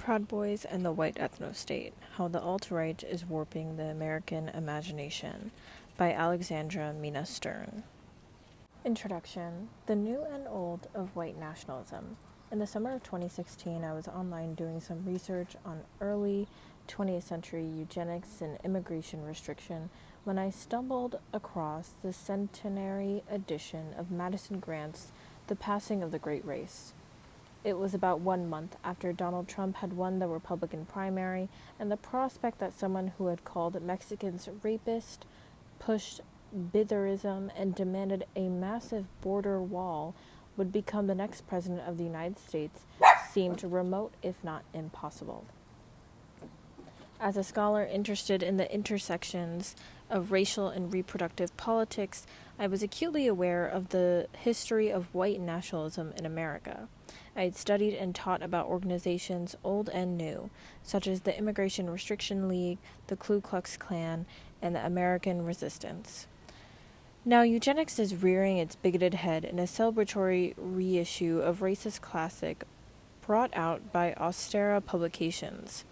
Proud Boys and the White Ethnostate, How the Alt-Right is Warping the American Imagination by Alexandra Minna Stern. Introduction. The New and Old of White Nationalism. In the summer of 2016, I was online doing some research on early 20th century eugenics and immigration restriction when I stumbled across the centenary edition of Madison Grant's The Passing of the Great Race. It was about 1 month after Donald Trump had won the Republican primary, and the prospect that someone who had called Mexicans rapist, pushed bitherism, and demanded a massive border wall would become the next president of the United States seemed remote, if not impossible. As a scholar interested in the intersections of racial and reproductive politics, I was acutely aware of the history of white nationalism in America. I had studied and taught about organizations old and new, such as the Immigration Restriction League, the Ku Klux Klan, and the American Resistance. Now eugenics is rearing its bigoted head in a celebratory reissue of racist classic brought out by Austera Publications.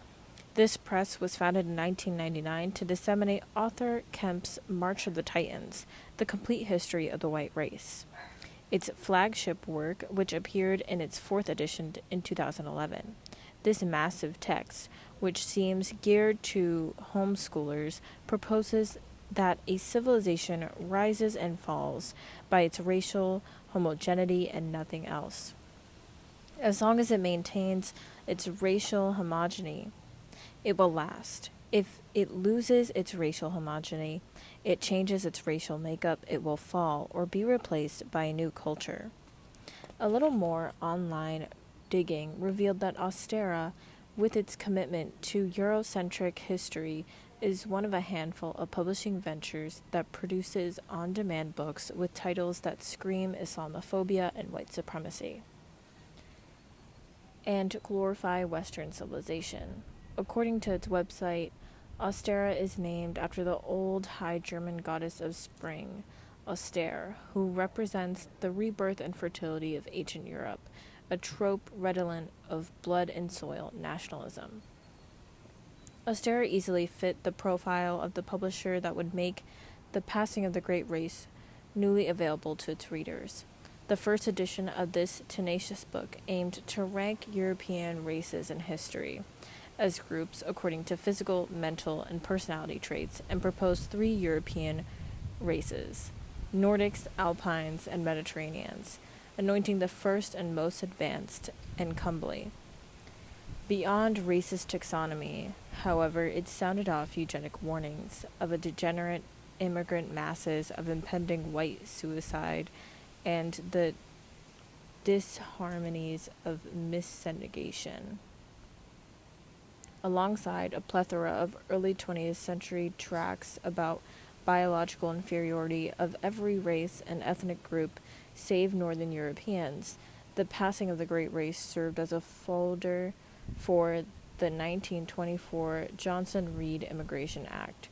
This press was founded in 1999 to disseminate Arthur Kemp's March of the Titans, the complete history of the white race. Its flagship work, which appeared in its 4th edition in 2011. This massive text, which seems geared to homeschoolers, proposes that a civilization rises and falls by its racial homogeneity and nothing else. As long as it maintains its racial homogeneity, it will last. If it loses its racial homogeneity, it changes its racial makeup, it will fall or be replaced by a new culture. A little more online digging revealed that Austera, with its commitment to Eurocentric history, is one of a handful of publishing ventures that produces on-demand books with titles that scream Islamophobia and white supremacy, and glorify Western civilization. According to its website, Austera is named after the old High German goddess of spring, Auster, who represents the rebirth and fertility of ancient Europe, a trope redolent of blood and soil nationalism. Austera easily fit the profile of the publisher that would make The Passing of the Great Race newly available to its readers. The first edition of this tenacious book aimed to rank European races in history as groups according to physical, mental, and personality traits, and proposed 3 European races, Nordics, Alpines, and Mediterraneans, anointing the first and most advanced and comely. Beyond racist taxonomy, however, it sounded off eugenic warnings of a degenerate immigrant masses, of impending white suicide, and the disharmonies of miscegenation, alongside a plethora of early 20th century tracts about biological inferiority of every race and ethnic group save Northern Europeans. The Passing of the Great Race served as a folder for the 1924 Johnson-Reed Immigration Act,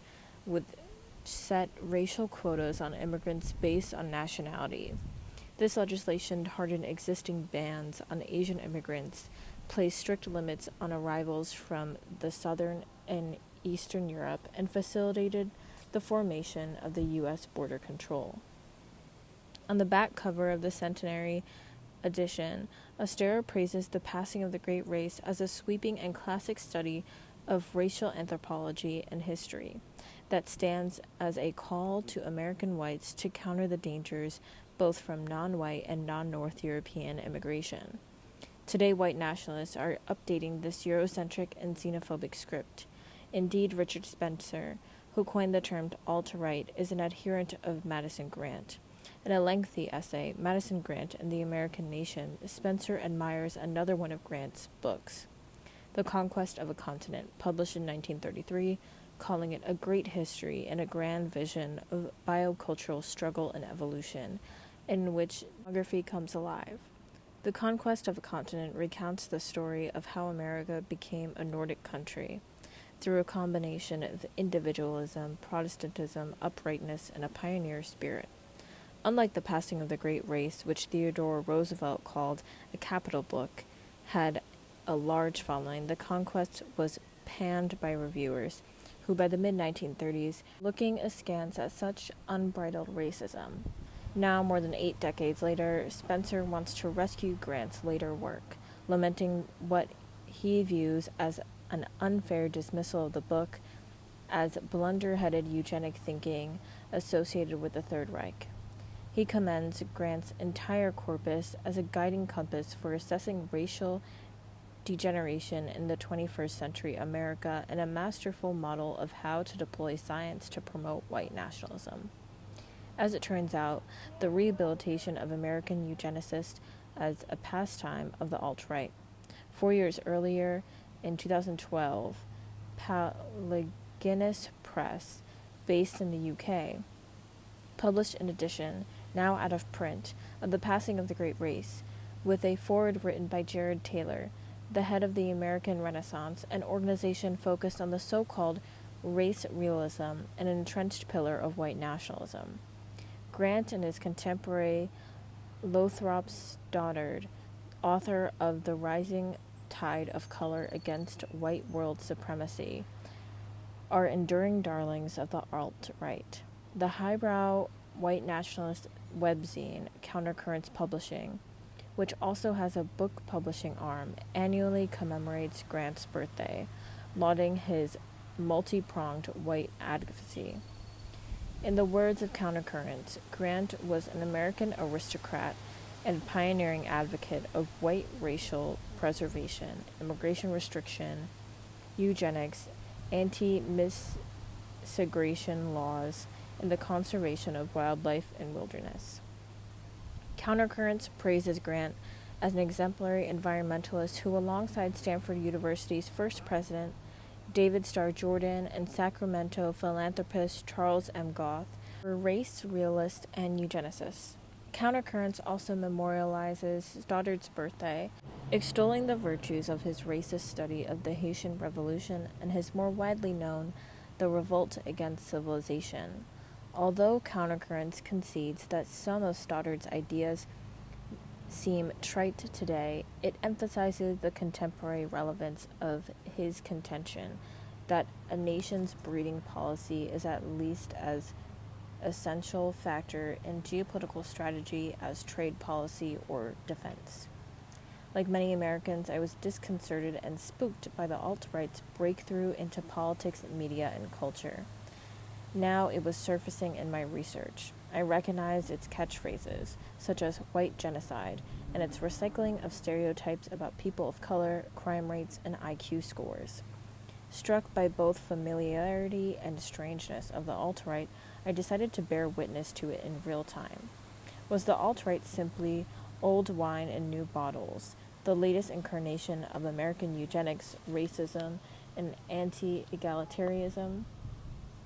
with set racial quotas on immigrants based on nationality. This legislation hardened existing bans on Asian immigrants, placed strict limits on arrivals from the Southern and Eastern Europe, and facilitated the formation of the U.S. border control. On the back cover of the centenary edition, Austera praises The Passing of the Great Race as a sweeping and classic study of racial anthropology and history that stands as a call to American whites to counter the dangers both from non-white and non-North European immigration. Today, white nationalists are updating this Eurocentric and xenophobic script. Indeed, Richard Spencer, who coined the term alt-right, is an adherent of Madison Grant. In a lengthy essay, Madison Grant and the American Nation, Spencer admires another one of Grant's books, The Conquest of a Continent, published in 1933, calling it a great history and a grand vision of biocultural struggle and evolution, in which ethnography comes alive. The Conquest of a Continent recounts the story of how America became a Nordic country through a combination of individualism, Protestantism, uprightness, and a pioneer spirit. Unlike The Passing of the Great Race, which Theodore Roosevelt called a capital book, had a large following, the conquest was panned by reviewers, who by the mid-1930s looking askance at such unbridled racism. Now, more than 8 decades later, Spencer wants to rescue Grant's later work, lamenting what he views as an unfair dismissal of the book as blunder-headed eugenic thinking associated with the Third Reich. He commends Grant's entire corpus as a guiding compass for assessing racial degeneration in the 21st century America and a masterful model of how to deploy science to promote white nationalism. As it turns out, the rehabilitation of American eugenicists as a pastime of the alt-right. 4 years earlier, in 2012, Guinness Press, based in the UK, published an edition, now out of print, of The Passing of the Great Race, with a foreword written by Jared Taylor, the head of the American Renaissance, an organization focused on the so-called race realism, an entrenched pillar of white nationalism. Grant and his contemporary Lothrop Stoddard, author of The Rising Tide of Color Against White World Supremacy, are enduring darlings of the alt-right. The highbrow white nationalist webzine Countercurrents Publishing, which also has a book publishing arm, annually commemorates Grant's birthday, lauding his multi-pronged white advocacy. In the words of Countercurrents, Grant was an American aristocrat and pioneering advocate of white racial preservation, immigration restriction, eugenics, anti-miscegenation laws, and the conservation of wildlife and wilderness. Countercurrents praises Grant as an exemplary environmentalist who, alongside Stanford University's first president, David Starr Jordan, and Sacramento philanthropist Charles M. Goff, were race realists and eugenicists. Countercurrents also memorializes Stoddard's birthday, extolling the virtues of his racist study of the Haitian Revolution and his more widely known The Revolt Against Civilization. Although Countercurrents concedes that some of Stoddard's ideas seem trite today, it emphasizes the contemporary relevance of his contention that a nation's breeding policy is at least as essential factor in geopolitical strategy as trade policy or defense. Like many Americans, I was disconcerted and spooked by the alt-right's breakthrough into politics, media, and culture. Now it was surfacing in my research. I recognized its catchphrases, such as white genocide, and its recycling of stereotypes about people of color, crime rates, and IQ scores. Struck by both familiarity and strangeness of the alt-right, I decided to bear witness to it in real time. Was the alt-right simply old wine in new bottles, the latest incarnation of American eugenics, racism, and anti-egalitarianism?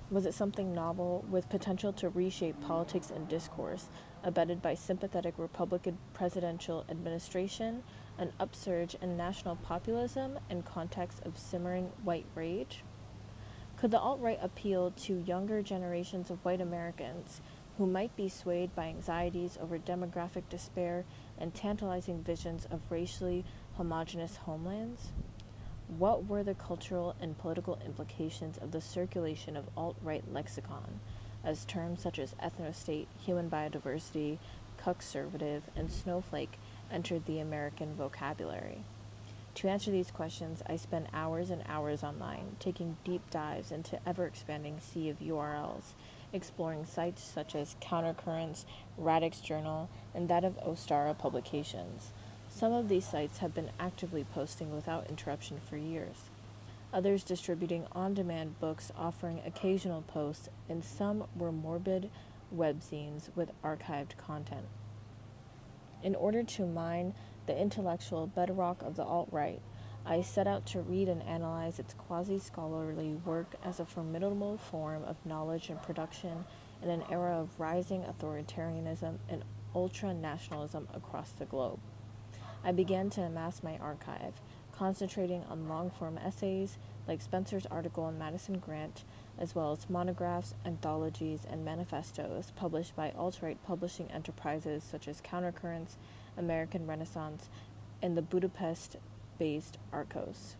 Was it something novel, with potential to reshape politics and discourse, abetted by sympathetic Republican presidential administration, an upsurge in national populism, and context of simmering white rage? Could the alt-right appeal to younger generations of white Americans who might be swayed by anxieties over demographic despair and tantalizing visions of racially homogeneous homelands? What were the cultural and political implications of the circulation of alt-right lexicon, as terms such as ethnostate, human biodiversity, conservative, and snowflake entered the American vocabulary? To answer these questions, I spent hours and hours online, taking deep dives into ever-expanding sea of URLs, exploring sites such as Countercurrents, Radix Journal, and that of Ostara Publications. Some of these sites have been actively posting without interruption for years. Others distributing on-demand books offering occasional posts, and some were morbid webzines with archived content. In order to mine the intellectual bedrock of the alt-right, I set out to read and analyze its quasi-scholarly work as a formidable form of knowledge and production in an era of rising authoritarianism and ultra-nationalism across the globe. I began to amass my archive, concentrating on long-form essays like Spencer's article on Madison Grant, as well as monographs, anthologies, and manifestos published by alt-right publishing enterprises such as Countercurrents, American Renaissance, and the Budapest text-based archos.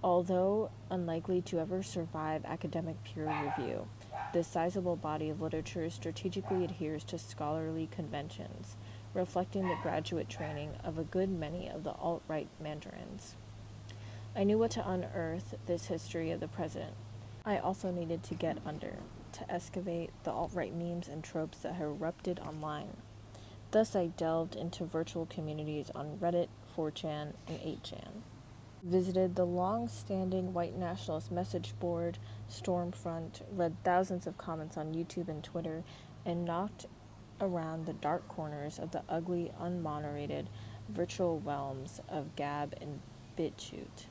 Although unlikely to ever survive academic peer review, this sizable body of literature strategically adheres to scholarly conventions, reflecting the graduate training of a good many of the alt-right mandarins. I knew what to unearth this history of the president. I also needed to get under, to excavate the alt-right memes and tropes that have erupted online. Thus I delved into virtual communities on Reddit, 4chan, and 8chan. Visited the long-standing white nationalist message board, Stormfront, read thousands of comments on YouTube and Twitter, and knocked around the dark corners of the ugly, unmoderated virtual realms of Gab and BitChute.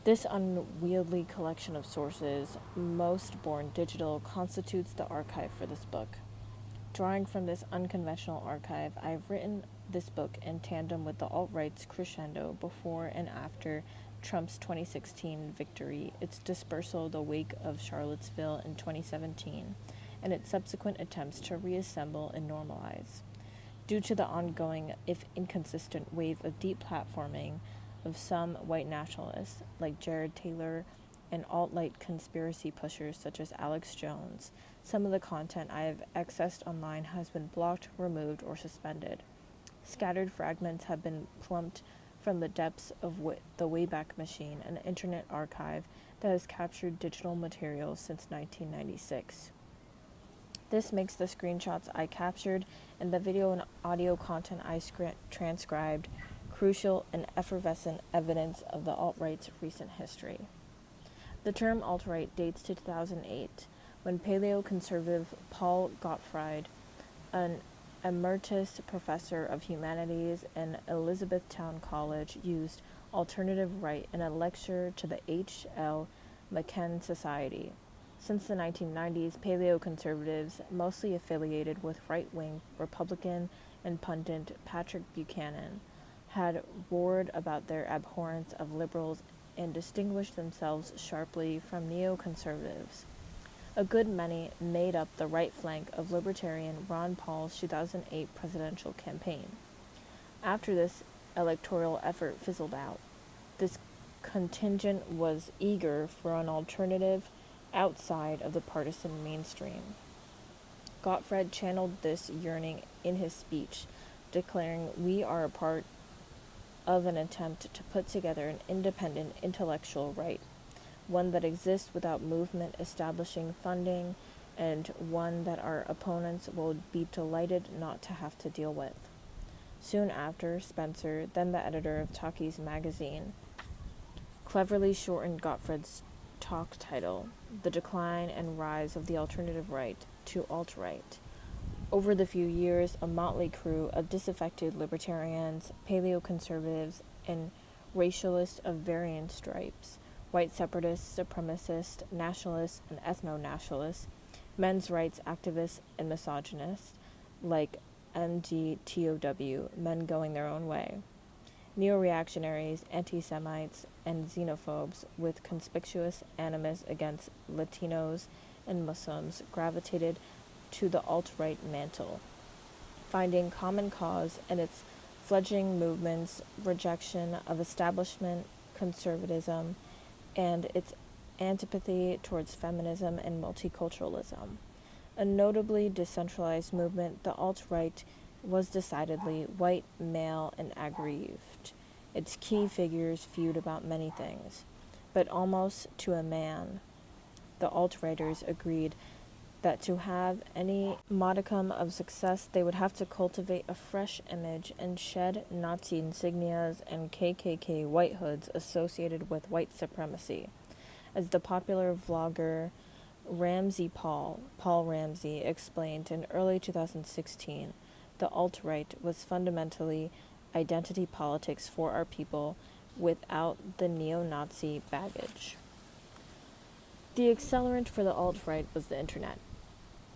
This unwieldy collection of sources, most born digital, constitutes the archive for this book. Drawing from this unconventional archive, I have written this book in tandem with the alt-right's crescendo before and after Trump's 2016 victory, its dispersal in the wake of Charlottesville in 2017, and its subsequent attempts to reassemble and normalize. Due to the ongoing, if inconsistent, wave of deplatforming of some white nationalists, like Jared Taylor, and alt-right conspiracy pushers such as Alex Jones, some of the content I have accessed online has been blocked, removed, or suspended. Scattered fragments have been plumped from the depths of the Wayback Machine, an internet archive that has captured digital material since 1996. This makes the screenshots I captured and the video and audio content I transcribed crucial and effervescent evidence of the alt-right's recent history. The term alt-right dates to 2008, when paleoconservative Paul Gottfried, an emeritus professor of humanities in Elizabethtown College, used alternative right in a lecture to the H.L. McKen Society. Since the 1990s, paleoconservatives, mostly affiliated with right-wing Republican and pundit Patrick Buchanan, had roared about their abhorrence of liberals and distinguished themselves sharply from neoconservatives. A good many made up the right flank of libertarian Ron Paul's 2008 presidential campaign. After this electoral effort fizzled out, this contingent was eager for an alternative outside of the partisan mainstream. Gottfried channeled this yearning in his speech, declaring, "We are a part of an attempt to put together an independent intellectual right, one that exists without movement establishing funding, and one that our opponents will be delighted not to have to deal with." Soon after, Spencer, then the editor of Talkies magazine, cleverly shortened Gottfried's talk title, "The Decline and Rise of the Alternative Right," to alt-right. Over the few years, a motley crew of disaffected libertarians, paleoconservatives, and racialists of varying stripes, white separatists, supremacists, nationalists, and ethno-nationalists, men's rights activists and misogynists, like MGTOW, Men Going Their Own Way, neo-reactionaries, anti-Semites, and xenophobes with conspicuous animus against Latinos and Muslims gravitated to the alt-right mantle, finding common cause in its fledgling movement's rejection of establishment conservatism and its antipathy towards feminism and multiculturalism. A notably decentralized movement, the alt-right was decidedly white, male, and aggrieved. Its key figures feud about many things, but almost to a man, the alt-righters agreed that to have any modicum of success, they would have to cultivate a fresh image and shed Nazi insignias and KKK white hoods associated with white supremacy. As the popular vlogger Paul Ramsey, explained in early 2016, the alt-right was fundamentally identity politics for our people without the neo-Nazi baggage. The accelerant for the alt-right was the internet.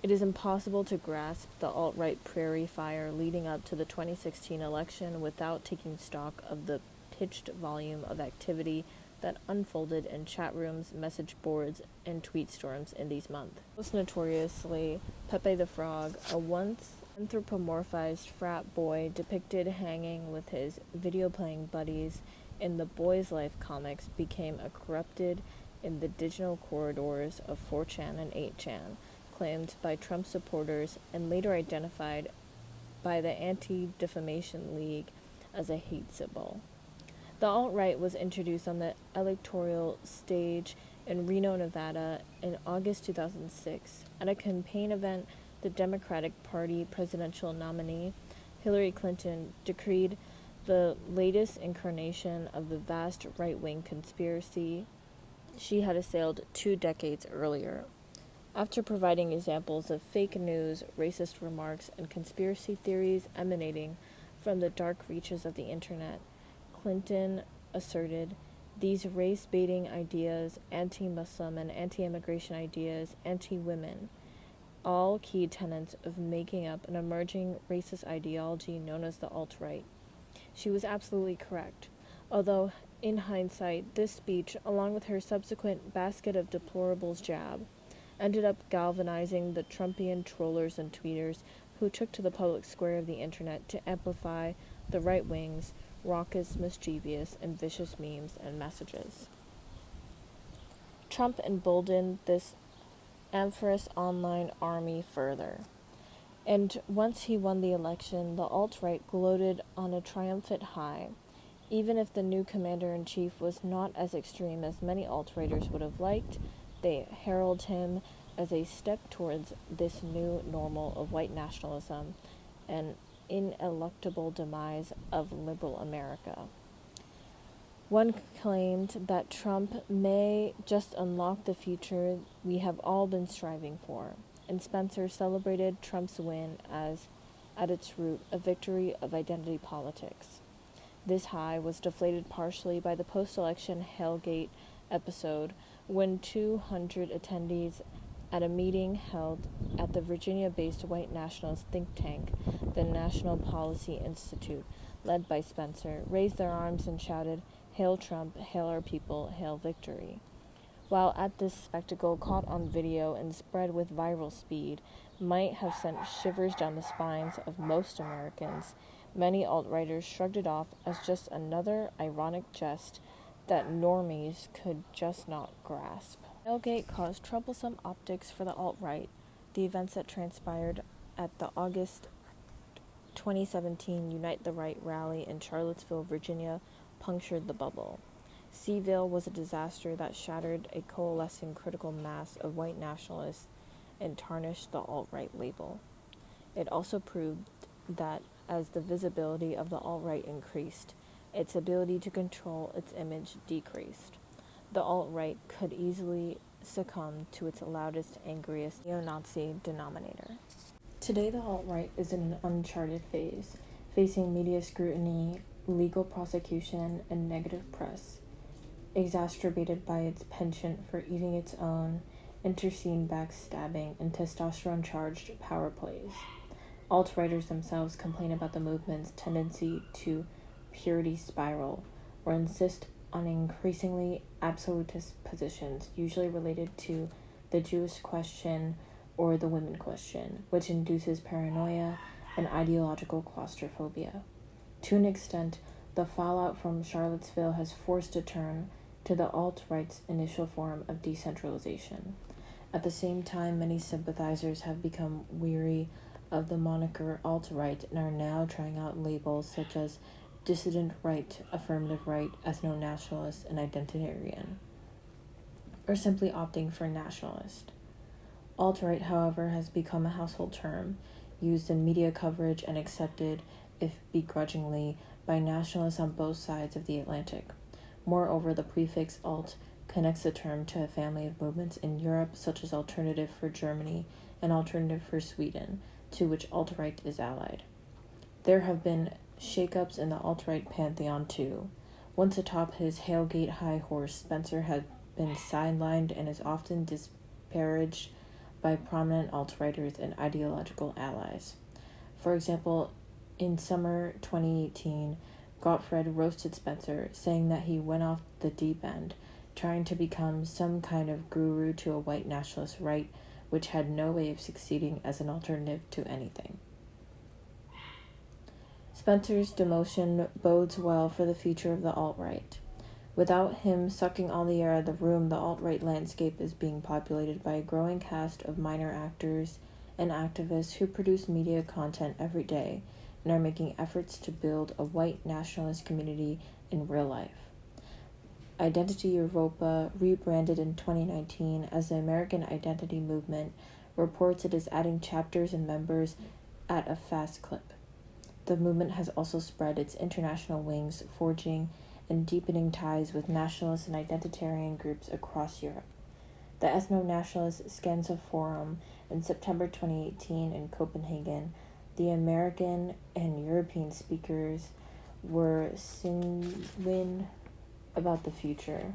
It is impossible to grasp the alt-right prairie fire leading up to the 2016 election without taking stock of the pitched volume of activity that unfolded in chat rooms, message boards, and tweet storms in these months. Most notoriously, Pepe the Frog, a once Anthropomorphized frat boy depicted hanging with his video-playing buddies in the Boys Life comics became a corrupted in the digital corridors of 4chan and 8chan, claimed by Trump supporters and later identified by the Anti-Defamation League as a hate symbol. The alt-right was introduced on the electoral stage in Reno, Nevada in August 2006. At a campaign event, the Democratic Party presidential nominee, Hillary Clinton, decreed the latest incarnation of the vast right-wing conspiracy she had assailed 2 decades earlier. After providing examples of fake news, racist remarks, and conspiracy theories emanating from the dark reaches of the internet, Clinton asserted these race-baiting ideas, anti-Muslim and anti-immigration ideas, anti-women, all key tenets of making up an emerging racist ideology known as the alt-right. She was absolutely correct, although in hindsight, this speech, along with her subsequent basket of deplorables jab, ended up galvanizing the Trumpian trollers and tweeters who took to the public square of the internet to amplify the right wing's raucous, mischievous, and vicious memes and messages. Trump emboldened this amorphous online army further. And once he won the election, the alt-right gloated on a triumphant high. Even if the new commander-in-chief was not as extreme as many alt-righters would have liked, they herald him as a step towards this new normal of white nationalism and ineluctable demise of liberal America. One claimed that Trump may just unlock the future we have all been striving for, and Spencer celebrated Trump's win as, at its root, a victory of identity politics. This high was deflated partially by the post-election Hellgate episode when 200 attendees at a meeting held at the Virginia-based white nationalist think tank, the National Policy Institute, led by Spencer, raised their arms and shouted, "Hail Trump, hail our people, hail victory." While at this spectacle, caught on video and spread with viral speed, might have sent shivers down the spines of most Americans, many alt-righters shrugged it off as just another ironic jest that normies could just not grasp. Hellgate caused troublesome optics for the alt-right. The events that transpired at the August 2017 Unite the Right rally in Charlottesville, Virginia, punctured the bubble. Seaville was a disaster that shattered a coalescing critical mass of white nationalists and tarnished the alt-right label. It also proved that as the visibility of the alt-right increased, its ability to control its image decreased. The alt-right could easily succumb to its loudest, angriest neo-Nazi denominator. Today, the alt-right is in an uncharted phase, facing media scrutiny, legal prosecution, and negative press, exacerbated by its penchant for eating its own, interscene backstabbing, and testosterone-charged power plays. Alt-righters themselves complain about the movement's tendency to purity spiral, or insist on increasingly absolutist positions, usually related to the Jewish question or the women question, which induces paranoia and ideological claustrophobia. To an extent, the fallout from Charlottesville has forced a turn to the alt-right's initial form of decentralization. At the same time, many sympathizers have become weary of the moniker alt-right and are now trying out labels such as dissident right, affirmative right, ethno-nationalist, and identitarian, or simply opting for nationalist. Alt-right, however, has become a household term, used in media coverage and accepted, if begrudgingly, by nationalists on both sides of the Atlantic. Moreover, the prefix alt connects the term to a family of movements in Europe, such as Alternative for Germany and Alternative for Sweden, to which alt-right is allied. There have been shakeups in the alt-right pantheon too. Once atop his Hellgate high horse, Spencer had been sidelined and is often disparaged by prominent alt-righters and ideological allies. For example, in summer 2018, Gottfried roasted Spencer, saying that he went off the deep end, trying to become some kind of guru to a white nationalist right, which had no way of succeeding as an alternative to anything. Spencer's demotion bodes well for the future of the alt-right. Without him sucking all the air out of the room, the alt-right landscape is being populated by a growing cast of minor actors and activists who produce media content every day and are making efforts to build a white nationalist community in real life. Identity Europa, rebranded in 2019 as the American Identity Movement, reports it is adding chapters and members at a fast clip. The movement has also spread its international wings, forging and deepening ties with nationalist and identitarian groups across Europe. The ethno-nationalist Skansa Forum in September 2018 in Copenhagen, the American and European speakers were sanguine about the future,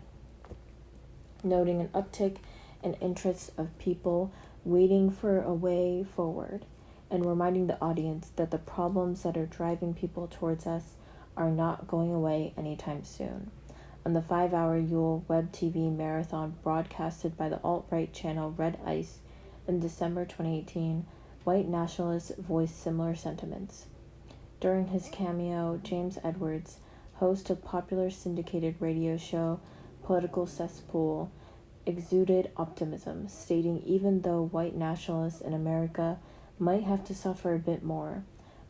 noting an uptick in interest of people waiting for a way forward, and reminding the audience that the problems that are driving people towards us are not going away anytime soon. On the 5-hour Yule web TV marathon broadcasted by the alt-right channel Red Ice in December 2018, white nationalists voiced similar sentiments. During his cameo, James Edwards, host of popular syndicated radio show Political Cesspool, exuded optimism, stating even though white nationalists in America might have to suffer a bit more,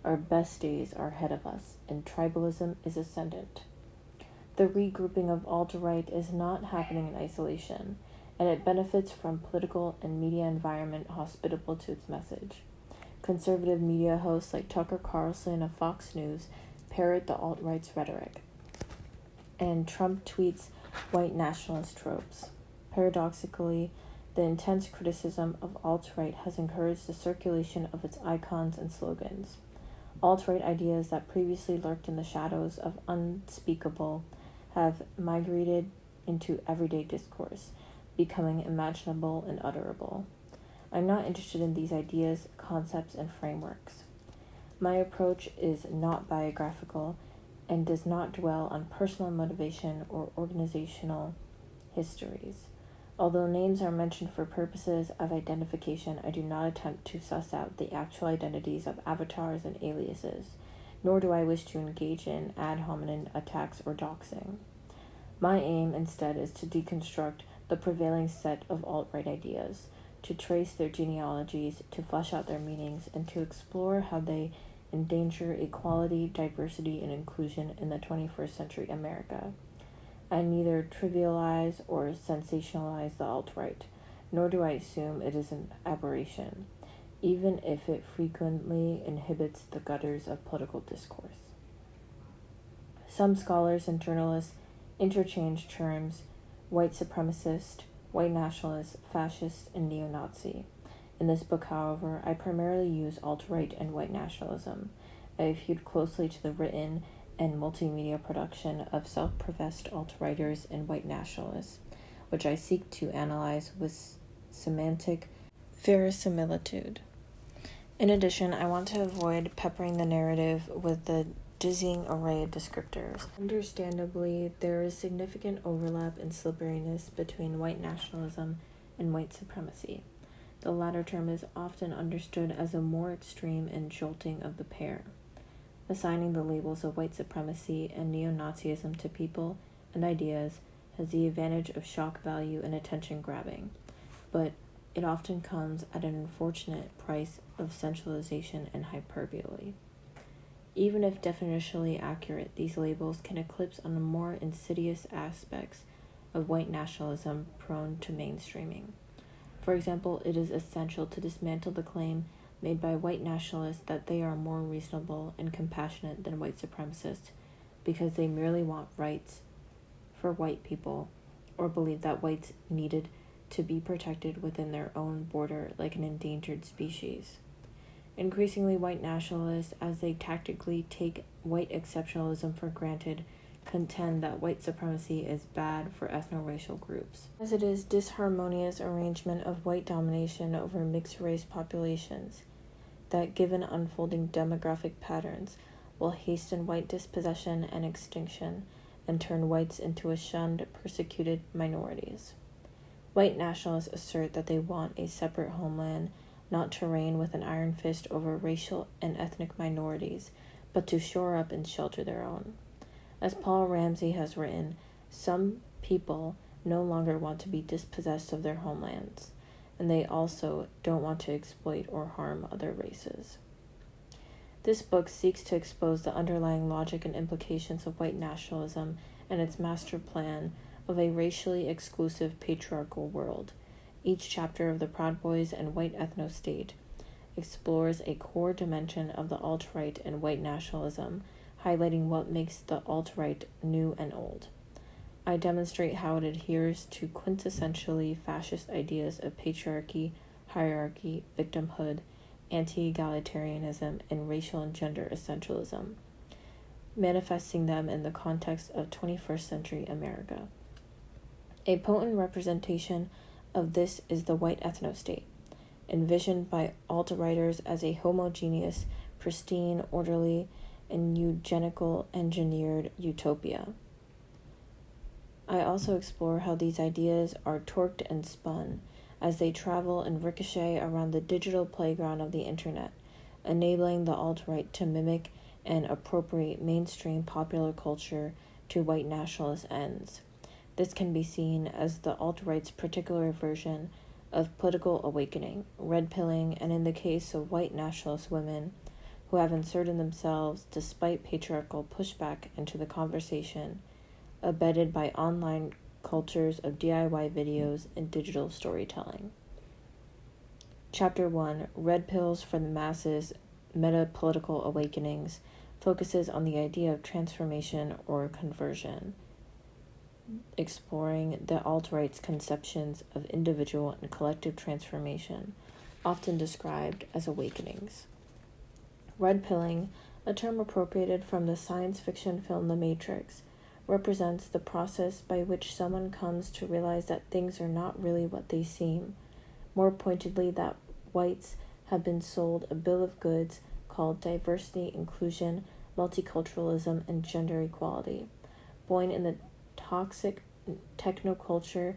our best days are ahead of us, and tribalism is ascendant. The regrouping of alt-right is not happening in isolation, and it benefits from political and media environment hospitable to its message. Conservative media hosts like Tucker Carlson of Fox News parrot the alt-right's rhetoric, and Trump tweets white nationalist tropes. Paradoxically, the intense criticism of alt-right has encouraged the circulation of its icons and slogans. Alt-right ideas that previously lurked in the shadows of unspeakable have migrated into everyday discourse, becoming imaginable and utterable. I'm not interested in these ideas, concepts, and frameworks. My approach is not biographical and does not dwell on personal motivation or organizational histories. Although names are mentioned for purposes of identification, I do not attempt to suss out the actual identities of avatars and aliases, nor do I wish to engage in ad hominem attacks or doxing. My aim, instead, is to deconstruct the prevailing set of alt-right ideas, to trace their genealogies, to flesh out their meanings, and to explore how they endanger equality, diversity, and inclusion in the 21st century America. I neither trivialize or sensationalize the alt-right, nor do I assume it is an aberration, even if it frequently inhibits the gutters of political discourse. Some scholars and journalists interchange terms white supremacist, white nationalist, fascist, and neo-Nazi. In this book, however, I primarily use alt-right and white nationalism. I have hewed closely to the written and multimedia production of self-professed alt-righters and white nationalists, which I seek to analyze with semantic verisimilitude. In addition, I want to avoid peppering the narrative with the dizzying array of descriptors. Understandably, there is significant overlap and slipperiness between white nationalism and white supremacy. The latter term is often understood as a more extreme and jolting of the pair. Assigning the labels of white supremacy and neo-Nazism to people and ideas has the advantage of shock value and attention grabbing, but it often comes at an unfortunate price of centralization and hyperbole. Even if definitionally accurate, these labels can eclipse on the more insidious aspects of white nationalism prone to mainstreaming. For example, it is essential to dismantle the claim made by white nationalists that they are more reasonable and compassionate than white supremacists because they merely want rights for white people or believe that whites needed to be protected within their own border like an endangered species. Increasingly, white nationalists, as they tactically take white exceptionalism for granted, contend that white supremacy is bad for ethno-racial groups, as it is disharmonious arrangement of white domination over mixed-race populations that, given unfolding demographic patterns, will hasten white dispossession and extinction and turn whites into a shunned, persecuted minorities. White nationalists assert that they want a separate homeland, not to reign with an iron fist over racial and ethnic minorities, but to shore up and shelter their own. As Paul Ramsey has written, some people no longer want to be dispossessed of their homelands, and they also don't want to exploit or harm other races. This book seeks to expose the underlying logic and implications of white nationalism and its master plan of a racially exclusive patriarchal world. Each chapter of The Proud Boys and White Ethnostate explores a core dimension of the alt-right and white nationalism, highlighting what makes the alt-right new and old. I demonstrate how it adheres to quintessentially fascist ideas of patriarchy, hierarchy, victimhood, anti-egalitarianism, and racial and gender essentialism, manifesting them in the context of 21st century America. A potent representation of this is the White Ethnostate, envisioned by alt-writers as a homogeneous, pristine, orderly, and eugenical engineered utopia. I also explore how these ideas are torqued and spun as they travel and ricochet around the digital playground of the internet, enabling the alt-right to mimic and appropriate mainstream popular culture to white nationalist ends. This can be seen as the alt-right's particular version of political awakening, red-pilling, and in the case of white nationalist women who have inserted themselves, despite patriarchal pushback, into the conversation, abetted by online cultures of DIY videos and digital storytelling. Chapter 1, Red Pills for the Masses, Meta-Political Awakenings, focuses on the idea of transformation or conversion, exploring the alt-right's conceptions of individual and collective transformation, often described as awakenings. Red pilling, a term appropriated from the science fiction film The Matrix, represents the process by which someone comes to realize that things are not really what they seem. More pointedly, that whites have been sold a bill of goods called diversity, inclusion, multiculturalism, and gender equality. Born in the toxic technoculture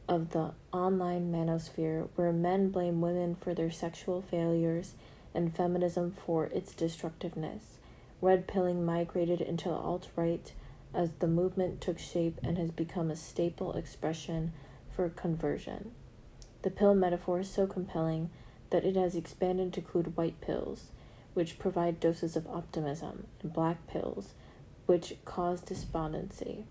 of the online manosphere, where men blame women for their sexual failures and feminism for its destructiveness, red pilling migrated into the alt-right as the movement took shape and has become a staple expression for conversion. The pill metaphor is so compelling that it has expanded to include white pills, which provide doses of optimism, and black pills, which cause despondency.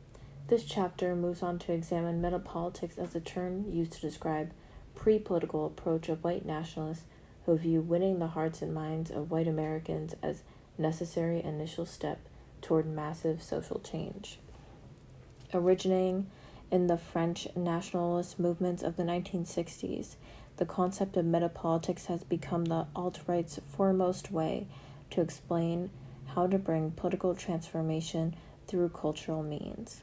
This chapter moves on to examine metapolitics as a term used to describe pre-political approach of white nationalists who view winning the hearts and minds of white Americans as necessary initial step toward massive social change. Originating in the French nationalist movements of the 1960s, the concept of metapolitics has become the alt-right's foremost way to explain how to bring political transformation through cultural means.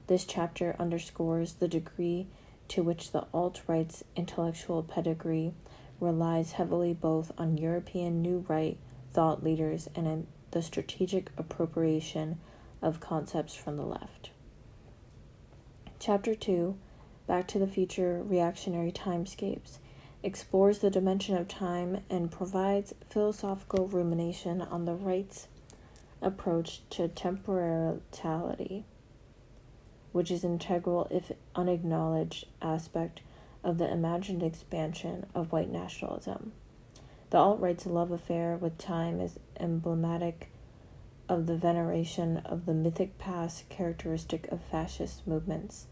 This chapter underscores the degree to which the alt-right's intellectual pedigree relies heavily both on European New Right thought leaders and in the strategic appropriation of concepts from the left. Chapter 2, Back to the Future, Reactionary Timescapes, explores the dimension of time and provides philosophical rumination on the right's approach to temporality, which is an integral, if unacknowledged, aspect of the imagined expansion of white nationalism. The alt-right's love affair with time is emblematic of the veneration of the mythic past characteristic of fascist movements,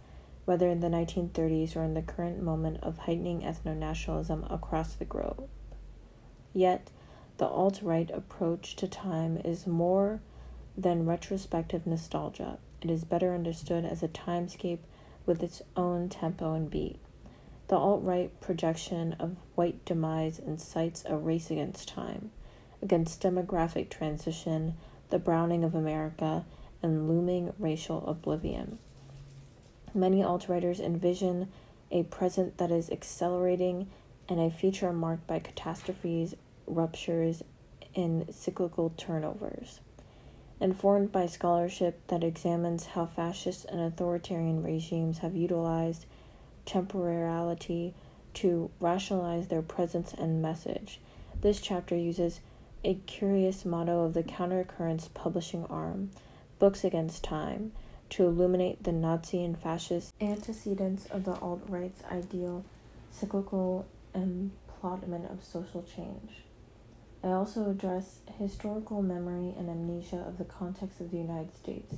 whether in the 1930s or in the current moment of heightening ethno-nationalism across the globe. Yet, the alt-right approach to time is more than retrospective nostalgia. It is better understood as a timescape with its own tempo and beat. The alt-right projection of white demise incites a race against time, against demographic transition, the browning of America, and looming racial oblivion. Many alt-righters envision a present that is accelerating and a future marked by catastrophes, ruptures, and cyclical turnovers. Informed by scholarship that examines how fascist and authoritarian regimes have utilized temporality to rationalize their presence and message, this chapter uses a curious motto of the Countercurrents publishing arm, Books Against Time, to illuminate the Nazi and fascist antecedents of the alt-right's ideal, cyclical emplotment of social change. I also address historical memory and amnesia of the context of the United States,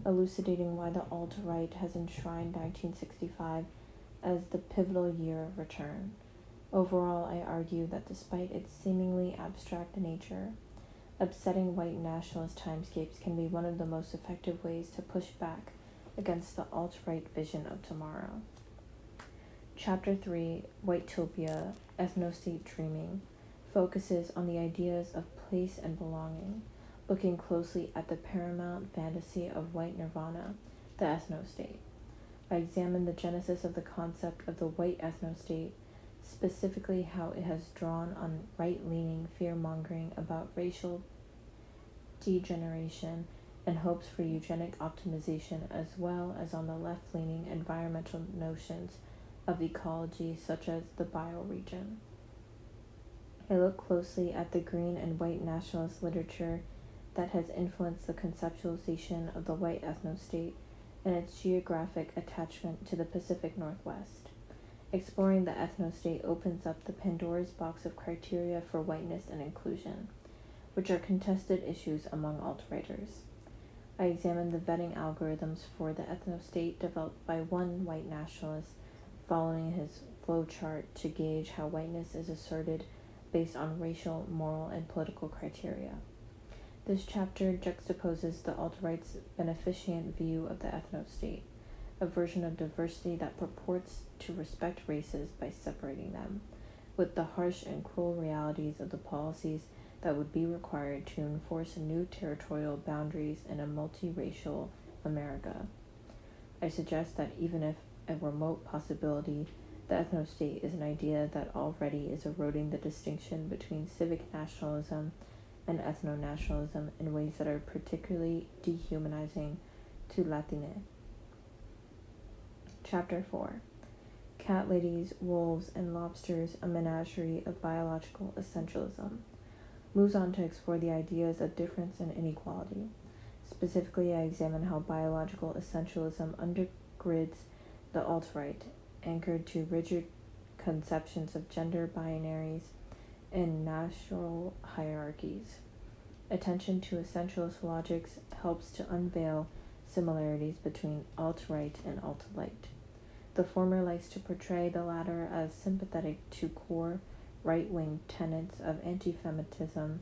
elucidating why the alt-right has enshrined 1965 as the pivotal year of return. Overall, I argue that despite its seemingly abstract nature, upsetting white nationalist timescapes can be one of the most effective ways to push back against the alt-right vision of tomorrow. Chapter 3, White-topia, Ethnostate Dreaming, focuses on the ideas of place and belonging, looking closely at the paramount fantasy of white nirvana, the ethnostate. I examine the genesis of the concept of the white ethnostate, specifically how it has drawn on right-leaning fear-mongering about racial degeneration and hopes for eugenic optimization, as well as on the left-leaning environmental notions of ecology such as the bioregion. I look closely at the green and white nationalist literature that has influenced the conceptualization of the white ethnostate and its geographic attachment to the Pacific Northwest. Exploring the ethnostate opens up the Pandora's box of criteria for whiteness and inclusion, which are contested issues among alt-righters. I examine the vetting algorithms for the ethnostate developed by one white nationalist, following his flowchart to gauge how whiteness is asserted based on racial, moral, and political criteria. This chapter juxtaposes the alt-right's beneficent view of the ethnostate, a version of diversity that purports to respect races by separating them, with the harsh and cruel realities of the policies that would be required to enforce new territorial boundaries in a multiracial America. I suggest that even if a remote possibility, the ethnostate is an idea that already is eroding the distinction between civic nationalism and ethno-nationalism in ways that are particularly dehumanizing to Latine. Chapter 4, Cat Ladies, Wolves, and Lobsters, a Menagerie of Biological Essentialism, moves on to explore the ideas of difference and inequality. Specifically, I examine how biological essentialism undergirds the alt-right, anchored to rigid conceptions of gender binaries and natural hierarchies. Attention to essentialist logics helps to unveil similarities between alt-right and alt-light. The former likes to portray the latter as sympathetic to core right-wing tenets of anti-Semitism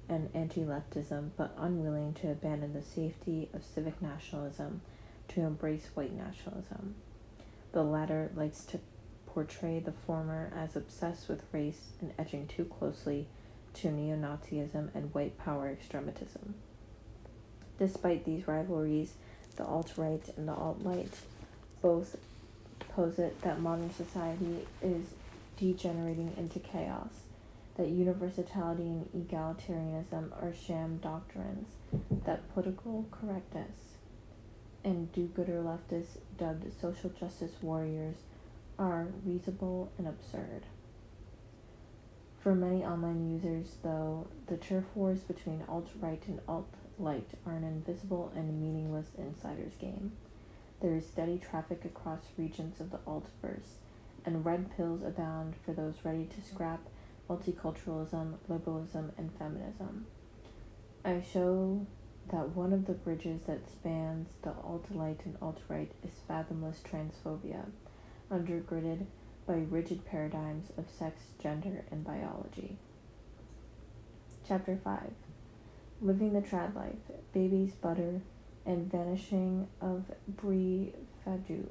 and anti-leftism, but unwilling to abandon the safety of civic nationalism to embrace white nationalism. The latter likes to portray the former as obsessed with race and edging too closely to neo-Nazism and white power extremism. Despite these rivalries, the alt-right and the alt-light both posit that modern society is degenerating into chaos, that universality and egalitarianism are sham doctrines, that political correctness and do-gooder leftists dubbed social justice warriors are reasonable and absurd. For many online users, though, the turf wars between alt-right and alt-light are an invisible and meaningless insider's game. There is steady traffic across regions of the altverse, and red pills abound for those ready to scrap multiculturalism, liberalism, and feminism. I show that one of the bridges that spans the alt-light and alt-right is fathomless transphobia, undergirded by rigid paradigms of sex, gender, and biology. Chapter 5, Living the Trad Life, Babies, Butter, and Vanishing of Brie Fadou,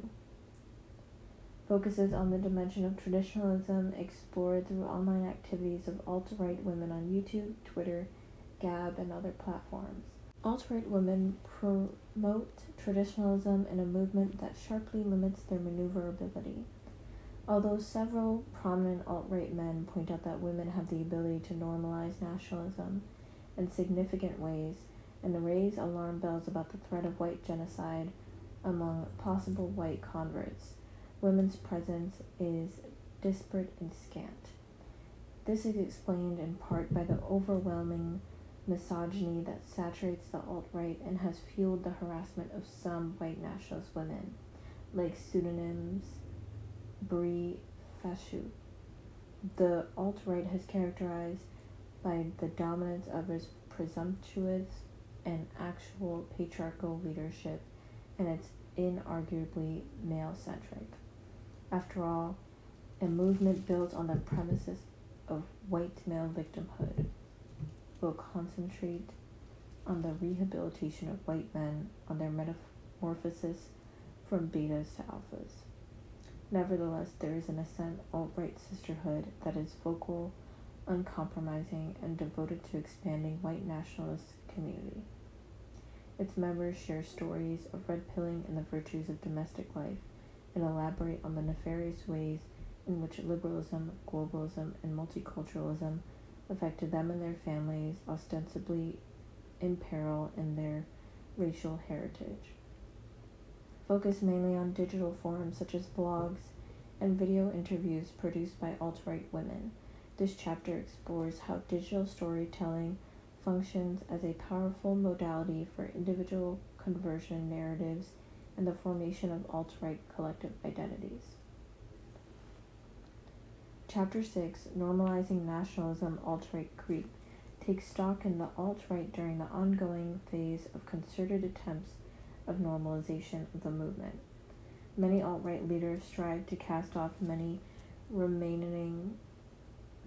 focuses on the dimension of traditionalism explored through online activities of alt-right women on YouTube, Twitter, Gab, and other platforms. Alt-right women promote traditionalism in a movement that sharply limits their maneuverability. Although several prominent alt-right men point out that women have the ability to normalize nationalism in significant ways and raise alarm bells about the threat of white genocide among possible white converts, women's presence is disparate and scant. This is explained in part by the overwhelming misogyny that saturates the alt-right and has fueled the harassment of some white nationalist women, like pseudonyms Brie Fashu. The alt-right has characterized by the dominance of its presumptuous and actual patriarchal leadership, and it's inarguably male-centric. After all, a movement built on the premises of white male victimhood will concentrate on the rehabilitation of white men, on their metamorphosis from betas to alphas. Nevertheless, there is an ascent alt-right sisterhood that is vocal, uncompromising, and devoted to expanding white nationalist community. Its members share stories of red-pilling and the virtues of domestic life, and elaborate on the nefarious ways in which liberalism, globalism, and multiculturalism affected them and their families, ostensibly in peril in their racial heritage. Focused mainly on digital forums such as blogs and video interviews produced by alt-right women, this chapter explores how digital storytelling functions as a powerful modality for individual conversion narratives and the formation of alt-right collective identities. Chapter 6, Normalizing Nationalism, Alt-Right Creep, takes stock in the alt-right during the ongoing phase of concerted attempts of normalization of the movement. Many alt-right leaders strive to cast off many remaining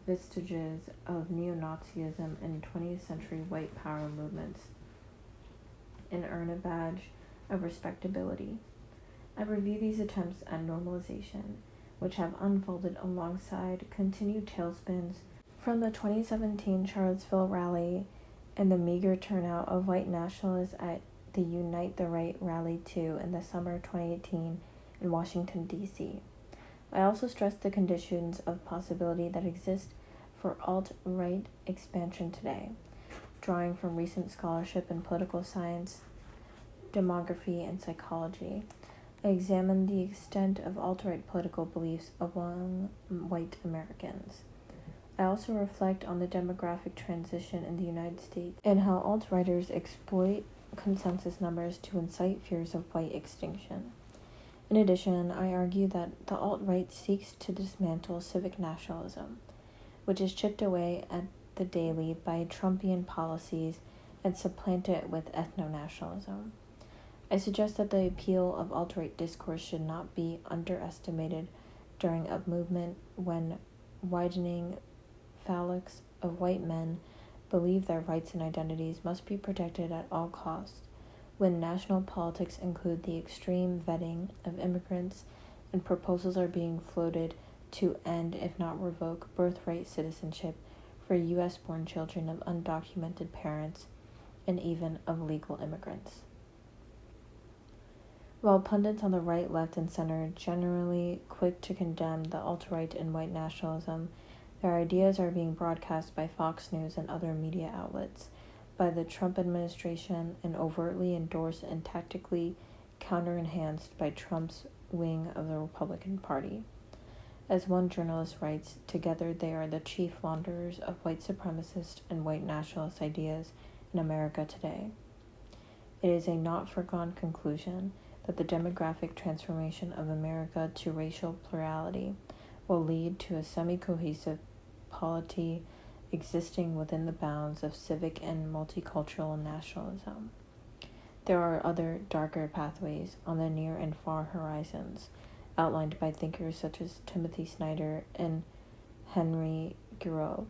vestiges of neo-Nazism and 20th century white power movements and earn a badge of respectability. I review these attempts at normalization, which have unfolded alongside continued tailspins from the 2017 Charlottesville rally and the meager turnout of white nationalists at the Unite the Right Rally 2 in the summer of 2018 in Washington, D.C. I also stress the conditions of possibility that exist for alt-right expansion today, drawing from recent scholarship in political science, demography, and psychology. I examine the extent of alt-right political beliefs among white Americans. I also reflect on the demographic transition in the United States and how alt-righters exploit consensus numbers to incite fears of white extinction. In addition, I argue that the alt-right seeks to dismantle civic nationalism, which is chipped away at the daily by Trumpian policies, and supplant it with ethno-nationalism. I suggest that the appeal of alt-right discourse should not be underestimated during a movement when widening phalanx of white men believe their rights and identities must be protected at all costs, when national politics include the extreme vetting of immigrants and proposals are being floated to end, if not revoke, birthright citizenship for U.S.-born children of undocumented parents and even of legal immigrants. While pundits on the right, left, and center are generally quick to condemn the alt-right and white nationalism, their ideas are being broadcast by Fox News and other media outlets, by the Trump administration, and overtly endorsed and tactically counter-enhanced by Trump's wing of the Republican Party. As one journalist writes, together they are the chief launderers of white supremacist and white nationalist ideas in America today. It is a not foregone conclusion that the demographic transformation of America to racial plurality will lead to a semi-cohesive polity existing within the bounds of civic and multicultural nationalism. There are other darker pathways on the near and far horizons, outlined by thinkers such as Timothy Snyder and Henry Giroux.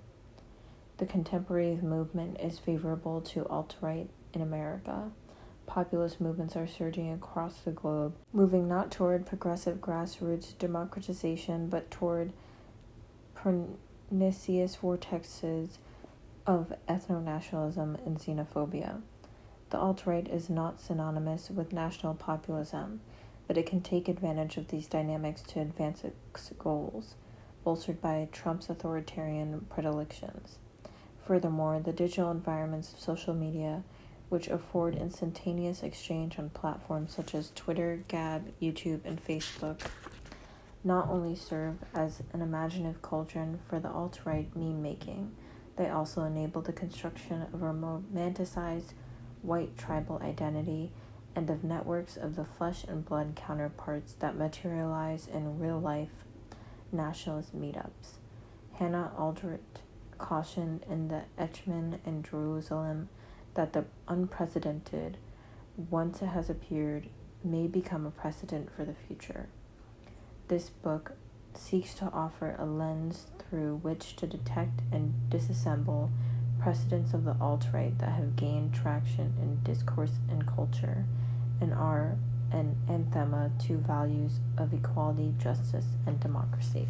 The contemporary movement is favorable to alt-right in America. Populist movements are surging across the globe, moving not toward progressive grassroots democratization, but toward pernicious vortexes of ethno-nationalism and xenophobia. The alt-right is not synonymous with national populism, but it can take advantage of these dynamics to advance its goals, bolstered by Trump's authoritarian predilections. Furthermore, the digital environments of social media, which afford instantaneous exchange on platforms such as Twitter, Gab, YouTube, and Facebook, not only serve as an imaginative cauldron for the alt-right meme-making, they also enable the construction of a romanticized white tribal identity and of networks of the flesh and blood counterparts that materialize in real-life nationalist meetups. Hannah Aldrich cautioned in the Etchman in Jerusalem that the unprecedented, once it has appeared, may become a precedent for the future. This book seeks to offer a lens through which to detect and disassemble precedents of the alt-right that have gained traction in discourse and culture and are an anathema to values of equality, justice, and democracy.